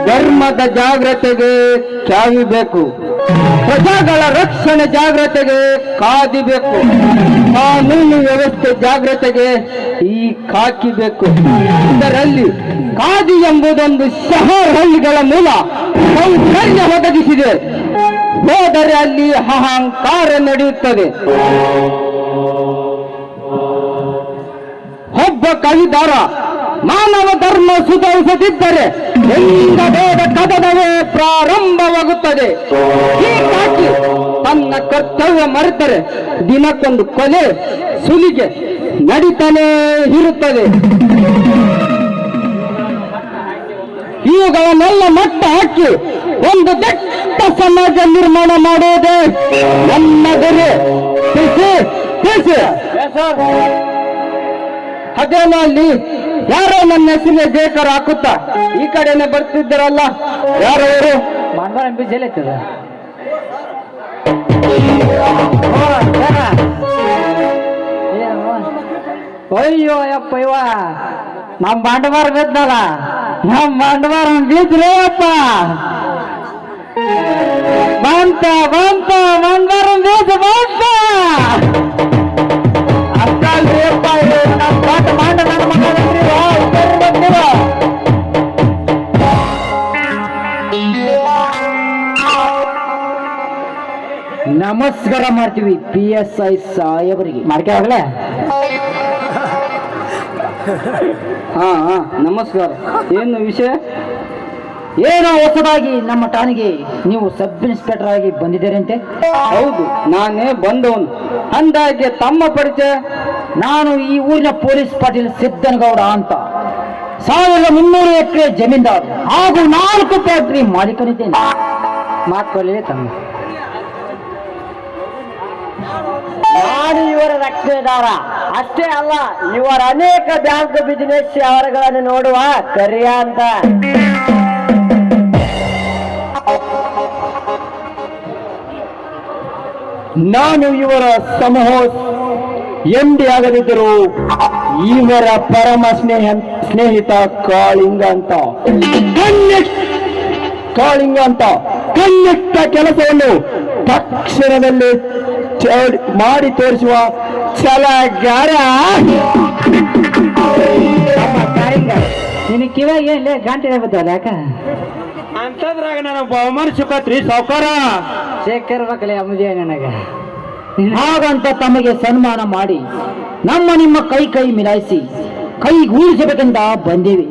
ಧರ್ಮದ ಜಾಗ್ರತೆಗೆ ಚಾವಿಬೇಕು, ಪ್ರಜೆಗಳ ರಕ್ಷಣೆ ಜಾಗ್ರತೆಗೆ ಕಾದಿಬೇಕು, ಕಾನೂನು ವ್ಯವಸ್ಥೆ ಜಾಗ್ರತೆಗೆ ಈ ಕಾಕಿಬೇಕು. ಇದರಲ್ಲಿ ಕಾದಿ ಎಂಬುದೊಂದು ಶಹರಹಳ್ಳಿಗಳ ಮೂಲ ಸೌಕರ್ಯ ಒದಗಿಸಿದೆ. ಹೋದರೆ ಅಲ್ಲಿ ಅಹಂಕಾರ ನಡೆಯುತ್ತದೆ. ಒಬ್ಬ ಕವಿದಾರ ಮಾನವ ಧರ್ಮ ಸುಧಾರಿಸದಿದ್ದರೆ ಎಲ್ಲಿಂದ ಬೇಡ ಕದನವೇ ಪ್ರಾರಂಭವಾಗುತ್ತದೆ. ಹೀಗಾಗಿ ತನ್ನ ಕರ್ತವ್ಯ ಮರೆತರೆ ದಿನಕ್ಕೊಂದು ಕೊಲೆ ಸುಲಿಗೆ ನಡೀತಾನೇ ಇರುತ್ತದೆ. ಇವುಗಳನ್ನೆಲ್ಲ ಮಟ್ಟ ಹಾಕಿ ಒಂದು ದೊಡ್ಡ ಸಮಾಜ ನಿರ್ಮಾಣ ಮಾಡುವುದೇ ನಮ್ಮ ಗುರಿ. ಅದೇನೋ ಅಲ್ಲಿ ಯಾರೋ ನನ್ನ ಹೆಸರಿನ ಜೇಕರ್ ಹಾಕುತ್ತಾ ಈ ಕಡೆನೆ ಬರ್ತಿದ್ದಾರಲ್ಲ, ಯಾರೋ ಅವರು ಮಂಡವಾರ ಬೀಜ ಅಯ್ಯೋ ಅಪ್ಪ ಇವ ನಮ್ ಬಂಡವಾರ ಬಿದ್ದಲ್ಲ, ನಮ್ ಬಂಡವಾರ ಬೀಜ್ರೇ ಅಪ್ಪ ಬಂತ ಬಂತ ಬಂಡವಾರ ಬೀಜ ಬಂತ ಅಷ್ಟಲ್ರಿ ಅಪ್ಪ. ನಮ್ ಪಾಠ ಮಾಡ ನನ್ನ ಮಗ ನಮಸ್ಕಾರ ಮಾಡ್ತೀವಿ PSI ಸಾಹೇಬರಿಗೆ. ಮಾಡ್ಕೇವಾಗಲೇ ಹಾ ನಮಸ್ಕಾರ. ಏನು ವಿಷಯ? ಏನೋ ಹೊಸದಾಗಿ ನಮ್ಮ ಠಾಣೆಗೆ ನೀವು ಸಬ್ ಇನ್ಸ್ಪೆಕ್ಟರ್ ಆಗಿ ಬಂದಿದ್ದೀರಂತೆ? ಹೌದು, ನಾನೇ ಬಂದವನು. ಅಂದಾಗೆ ತಮ್ಮ ಪರಿಚಯ? ನಾನು ಈ ಊರಿನ ಪೊಲೀಸ್ ಪಾಟೀಲ್ ಸಿದ್ದನಗೌಡ ಅಂತ, 1300 ಎಕರೆ ಜಮೀನ್ದಾರ್ ಹಾಗೂ 4 ಫ್ಯಾಕ್ಟರಿ ಮಾಲೀಕನಿದ್ದೇನೆ. ಮಾತುಕೊಳ್ಳಿ ತಮ್ಮ. ನಾನು ಇವರ ರಕ್ಷಣೆದಾರ ಅಷ್ಟೇ ಅಲ್ಲ, ಇವರ ಅನೇಕ ಬ್ಯಾಂಕ್ ಬಿಸಿನೆಸ್ ವ್ಯವಹಾರಗಳನ್ನು ನೋಡುವ ಕರಿಯ ಅಂತ. ನಾನು ಇವರ ಸಮೂಹ MD ಆಗದಿದ್ದರು ಇವರ ಪರಮ ಸ್ನೇಹಿತ ಕಾಳಿಂಗ ಅಂತ. ಕಣ್ಣಿಟ್ಟ ಕೆಲಸವನ್ನು ತಕ್ಷಣದಲ್ಲಿ ಮಾಡಿ ತೋರಿಸುವ ಛಲಗಾರ. ನಿನ್ನ ಕಿವಾಗ ಏನ್ ಗಂಟೆ ಬರ್ತಲ್ಲ ಯಾಕ ಅಂತಂದ್ರಾಗ ನಾನು ಬಹುಮಾನ ಸಿಕ್ಕತ್ರಿ ಸಾವುಕಾರ. ಶೇಖರ್ಬೇಕಲ್ಲ ಅಮ್ಮದೇ ನನಗ. ಹಾಗಂತ ತಮಗೆ ಸನ್ಮಾನ ಮಾಡಿ ನಿಮ್ಮ ಕೈ ಮಿಲಾಯಿಸಿ ಕೈಗೂಡಿಸಬೇಕಂತ ಬಂದೇವಿ.